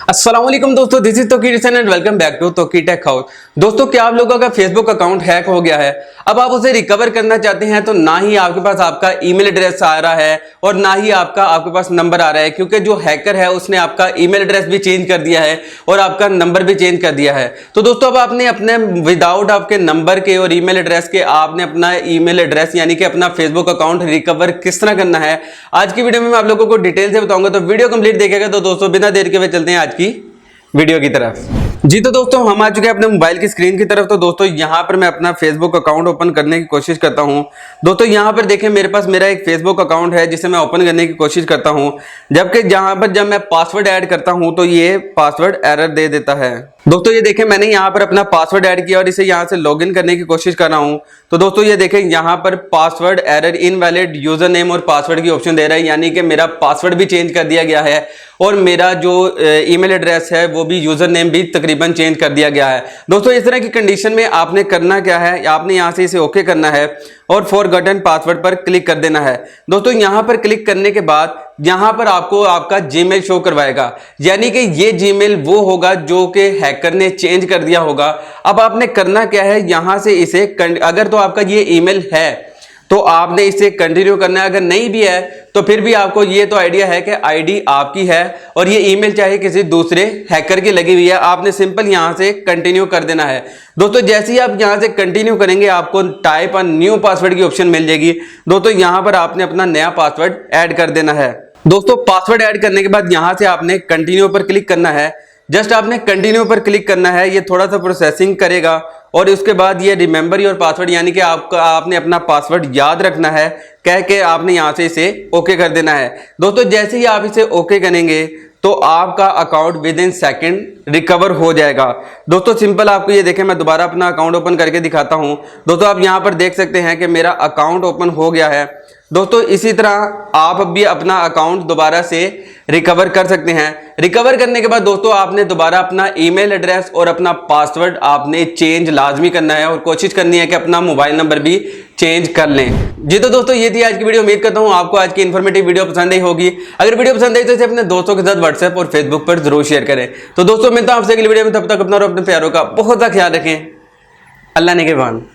अस्सलाम वालेकुम दोस्तों, this is Toki and welcome back to Toki tech house. दोस्तों, क्या आप लोगों का फेसबुक अकाउंट हैक हो गया है? अब आप उसे रिकवर करना चाहते हैं तो ना ही आपके पास आपका ईमेल एड्रेस आ रहा है और ना ही आपके पास नंबर आ रहा है, क्योंकि जो हैकर है उसने आपका ईमेल एड्रेस भी चेंज कर दिया है और आपका नंबर भी चेंज कर दिया है। तो दोस्तों, अब आपने अपने विदाउट आपके नंबर के और ईमेल एड्रेस के आपने अपना ईमेल एड्रेस यानी कि अपना फेसबुक अकाउंट रिकवर किस तरह करना है, आज की वीडियो में मैं आप लोगों को डिटेल से बताऊंगा। तो वीडियो कंप्लीट देखिएगा। तो दोस्तों, बिना देर के हुए चलते हैं आज की वीडियो की तरफ। जी तो दोस्तों, हम आ चुके हैं अपने मोबाइल की स्क्रीन की तरफ। तो दोस्तों, यहां पर मैं अपना फेसबुक अकाउंट ओपन करने की कोशिश करता हूं। दोस्तों, यहां पर देखें, मेरे पास मेरा एक फेसबुक अकाउंट है जिसे मैं ओपन करने की कोशिश करता हूं। जबकि जहां पर जब मैं पासवर्ड ऐड करता हूं तो ये पासवर्ड एरर दे देता है। दोस्तों, ये देखें, मैंने यहाँ पर अपना पासवर्ड ऐड किया और इसे यहाँ से लॉगिन करने की कोशिश कर रहा हूँ। तो दोस्तों, ये देखें, यहाँ पर password error, invalid user name और पासवर्ड की ऑप्शन दे रहा है, यानी कि मेरा पासवर्ड भी चेंज कर दिया गया है और मेरा जो ईमेल एड्रेस है वो भी, यूजर नेम भी तकरीबन चेंज कर दिया गया है। दोस्तों, इस तरह की कंडीशन में आपने करना क्या है, आपने यहाँ से इसे ओके करना है और फॉरगॉटन पासवर्ड पर क्लिक कर देना है। दोस्तों, यहाँ पर क्लिक करने के बाद यहाँ पर आपको आपका जीमेल शो करवाएगा, यानी कि ये जीमेल वो होगा जो कि हैकर ने चेंज कर दिया होगा। अब आपने करना क्या है, यहाँ से इसे अगर तो आपका ये ईमेल है तो आपने इसे कंटिन्यू करना है, अगर नहीं भी है तो फिर भी आपको ये तो आइडिया है कि आईडी आपकी है और ये ईमेल चाहे किसी दूसरे हैकर की लगी हुई है। आपने सिंपल यहां से कंटिन्यू कर देना है। दोस्तों, जैसे ही आप यहां से कंटिन्यू करेंगे आपको टाइप अ न्यू पासवर्ड की ऑप्शन मिल जाएगी। दोस्तों, यहां पर आपने अपना नया पासवर्ड ऐड कर देना है। दोस्तों, पासवर्ड ऐड करने के बाद यहां से आपने कंटिन्यू पर क्लिक करना है। जस्ट आपने कंटिन्यू पर क्लिक करना है, ये थोड़ा सा प्रोसेसिंग करेगा और उसके बाद ये रिमेंबर योर पासवर्ड, यानी कि आपने अपना पासवर्ड याद रखना है कह के आपने यहां से इसे ओके कर देना है। दोस्तों, जैसे ही आप इसे ओके करेंगे तो आपका account with in second recover हो जाएगा। दोस्तों, सिंपल आपको ये देखें, मैं दोबारा अपना अकाउंट ओपन करके दिखाता हूं। दोस्तों, आप यहां पर देख सकते हैं कि मेरा अकाउंट ओपन हो गया है। दोस्तों, इसी तरह आप भी अपना अकाउंट दोबारा से रिकवर कर सकते हैं। रिकवर करने के बाद दोस्तों, आपने दोबारा अपना ईमेल एड्रेस और अपना पासवर्ड आपने चेंज लाजमी करना है और कोशिश करनी है कि अपना मोबाइल नंबर भी चेंज कर लें। जी तो दोस्तों, ये थी आज की वीडियो। उम्मीद करता हूं आपको आज की इन्फॉर्मेटिव वीडियो पसंद आई होगी। अगर वीडियो पसंद आई तो इसे अपने दोस्तों के साथ व्हाट्सएप और फेसबुक पर जरूर शेयर करें। तो दोस्तों, मिलता हूं आपसे अगली वीडियो में। तब तक अपना और अपने प्यारों का बहुत सा ख्याल रखें। अल्लाह ने के बाद।